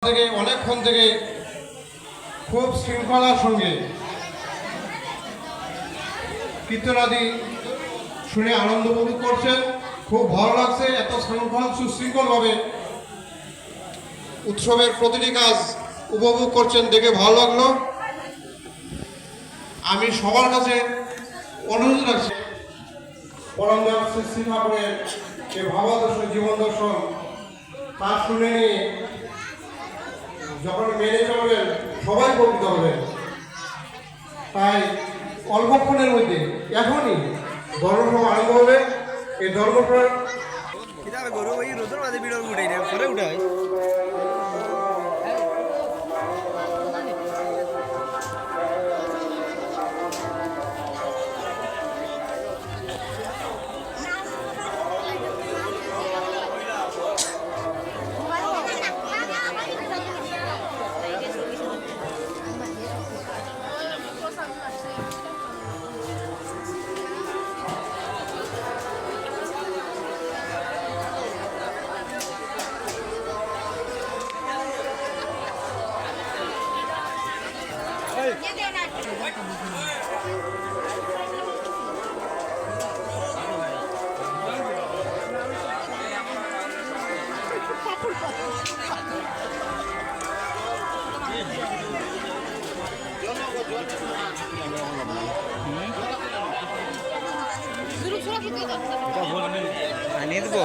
থেকে অনেকক্ষণ থেকে খুব শৃঙ্খলার সঙ্গে কীর্তনাদি শুনে আনন্দ উপভোগ করছেন। খুব ভালো লাগছে, এত সুশৃঙ্খলভাবে উৎসবের প্রতিটি কাজ উপভোগ করছেন, দেখে ভালো লাগলো। আমি সবার কাছে অনুরোধ রাখছি, পরম দয়াল শ্রী ঠাকুরের যে ভাবাদর্শ জীবন দর্শন তা শুনে নিয়ে যখন মেনে চলবেন সবাই উপকৃত হবেন। তাই অল্পক্ষণের মধ্যে এখনই ধর্মসভা আরম্ভ হবে। এই ধর্মসভা গরু ওই রোদের মাঝে বিড়াল উঠে পরে উঠে আনিয়ে দেবো।